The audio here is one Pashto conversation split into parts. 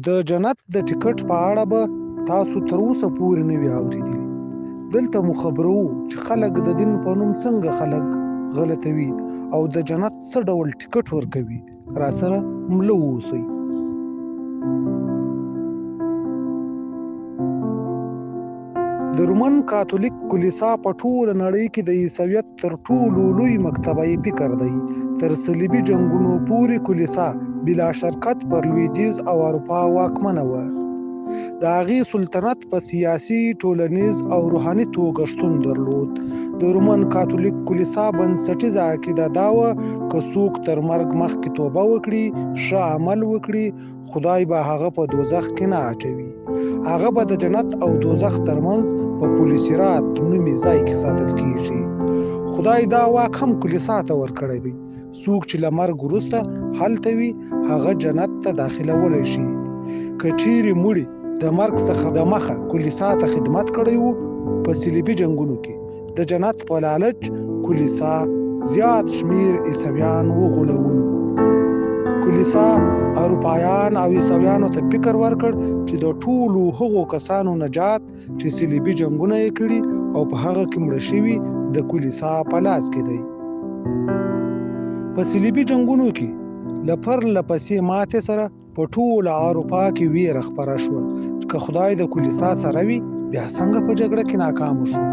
د جنت د ټکټ په اړه به تاسو تر اوسه پورې نه وي اورېدلي. دلته مو خبرو چې خلک د دین په نوم څنګه خلک غلطوي او د جنت څه ډول ټکټ ورکوي. راسره مله واوسئ. د رومن کاتولیک کلیسا په ټوله نړۍ کې د عیسویت تر ټولو لوی مکتبه فکر دی. تر صلیبي جنګونو پورې کلیسا بلا شرکت پر لویدیځ او اروپا واکمنه وه. د هغې سلطنت په سیاسي، ټولنیز او روحاني توګه شتون درلود. د رومن کاتولیک کلیسا بنسټیزه عقیده دا وه که څوک تر مرګ مخکې توبه وکړي، ښه عمل وکړي، خدای به هغه په دوزخ کې نه اچوي. هغه به د جنت او دوزخ ترمنځ په پل صراط نومي ځای کې ساتل کیږي. خدای دا واک هم کلیسا ته ورکړی دی. څوک چې له مرګ وروسته هلته وي هغه جنت ته داخلولی شي. که چیرې مړي د مرګ څخه د مخه کلیسا ته خدمت کړی وو، په صلیبي جنګونو کې د جنت په لالچ کلیسا زیات شمیر عیسویان وغولول. کلیسا اروپایان او عیسویانو ته فکر ورکړ چې د ټولو هغو کسانو نجات چې صلیبي جنګونه یې کړي او په هغه کې مړه شوي د کلیسا په لاس کې دی. په صلیبي جنګونو کې له پرله پسې ماتې سره په ټوله اروپا کې ویره خپره شوه چې که خدای د کلیسا سره وي بیا څنګه په جګړه کې ناکام شو.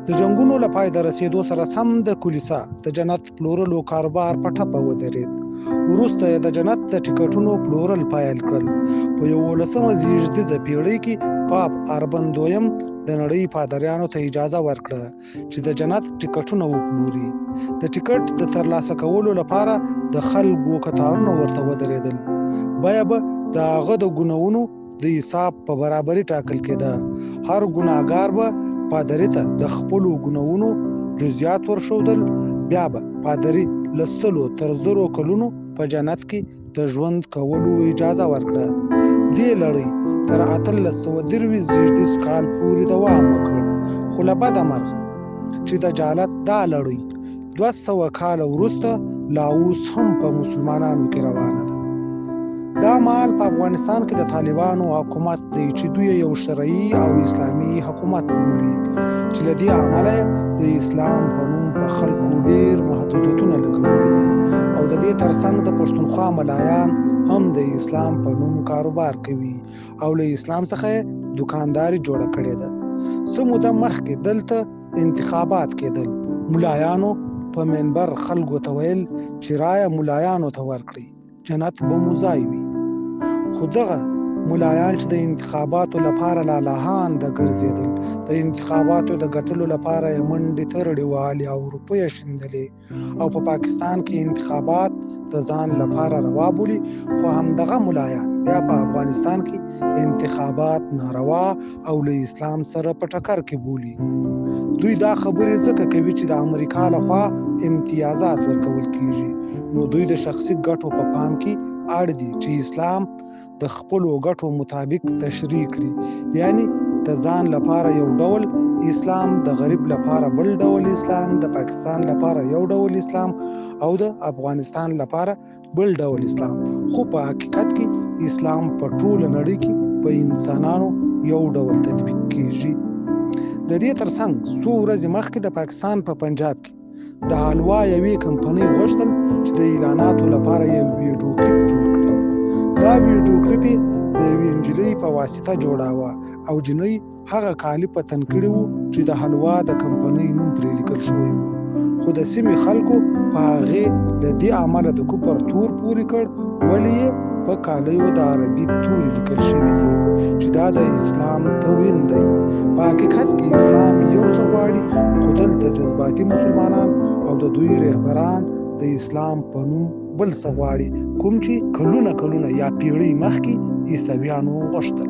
د جنګونو له پای ته رسېدو سره سم د کلیسا د جنت پلورلو کاروبار په ټپه ودرېد. وروسته یې د جنت د ټکټونو پلورل پیل کړل. په 11مه زېږدیزه پیړۍ کې پاپ اربن دویم د نړۍ پادریانو ته اجازه ورکړه چې د جنت ټکټونه وپلوري. د ټکټ د ترلاسه کولو لپاره د خلکو کتارونه ورته ودرېدل. بیه به د هغه د ګناهونو د حساب په برابري ټاکل کېده. هر ګناهګار به پادري ته د خپلو ګناهونو جزیات ورښودل. بیا به پادري له 100 تر 1000 کلونو په جنت کې د ژوند کولو اجازه ورکړه. دې لړۍ تر 1823 زېږدیز کال پورې دوام وکړ. خو له بده مرغه چې د جالت دا لړۍ 200 کاله وروسته لا اوس هم په مسلمانانو کې روانه ده. دا مهال په افغانستان کې د طالبانو حکومت دی چې دوی یو شرعي او اسلامي حکومت بولي چې له دې امله د اسلام په نوم په خلکو ډېر محدودیتونه لګولي دي او د دې ترڅنګ د پښتونخوا ملایان هم د اسلام په نوم کاروبار کوي او له اسلام څخه دکانداري جوړه کړې ده. څه موده مخکې دلته انتخابات کېدل. ملایانو په منبر خلکو ته ویل چې رایه ملایانو ته ورکړي، جنت به مو ځای وي. خو دغه ملایان چې د انتخاباتو لپاره لالاهان د ګرځېدل، د انتخاباتو د ګټلو لپاره یې منډې ترړې وهلې او روپۍ شیندلې او په پاکستان کې انتخابات د ځان لپاره روا بولي، خو همدغه ملایان بیا په افغانستان کې انتخابات ناروا او له اسلام سره په ټکر کې بولي. دوی دا خبرې ځکه کوي چې د امریکا لخوا امتیازات ورکول کیږي، نو دوی د شخصي ګټو په پام کې اړ دي چې اسلام د خپلو ګټو مطابق تشریح کړي. یعنی د ځان لپاره یو ډول اسلام، د غریب لپاره بل ډول اسلام، د پاکستان لپاره یو ډول اسلام او د افغانستان لپاره بل ډول اسلام. خو په حقیقت کې اسلام په ټوله نړۍ کې په انسانانو یو ډول تطبیق کیږي. د دې ترڅنګ څو ورځې مخکې د پاکستان په پنجاب کې د حلوا یوې کمپنۍ غوښتل چې د اعلاناتو لپاره یو ویډیو کلیپ جوړ کړي. دا ویډیو کلیپ د یوې نجلۍ په واسطه جوړاوه او جنۍ هغه کالي په تن کړي وو چې د حلوا د کمپنۍ نوم پرې لیکل شوی وو. خو د سیمې خلکو په هغې له دې عمله د کفر تور پورې کړ، ولې یې په کالیو د عربي تورې لیکل شوي دي چې دا د اسلام توهین دی. په حقیقت کې اسلام یو څه غواړي، خو دلته جذباتي مسلمانان او د دوی رهبران د اسلام په نوم بل څه غواړي، کوم چې کلونه یا پیړۍ مخکې عیسویانو غوښتل.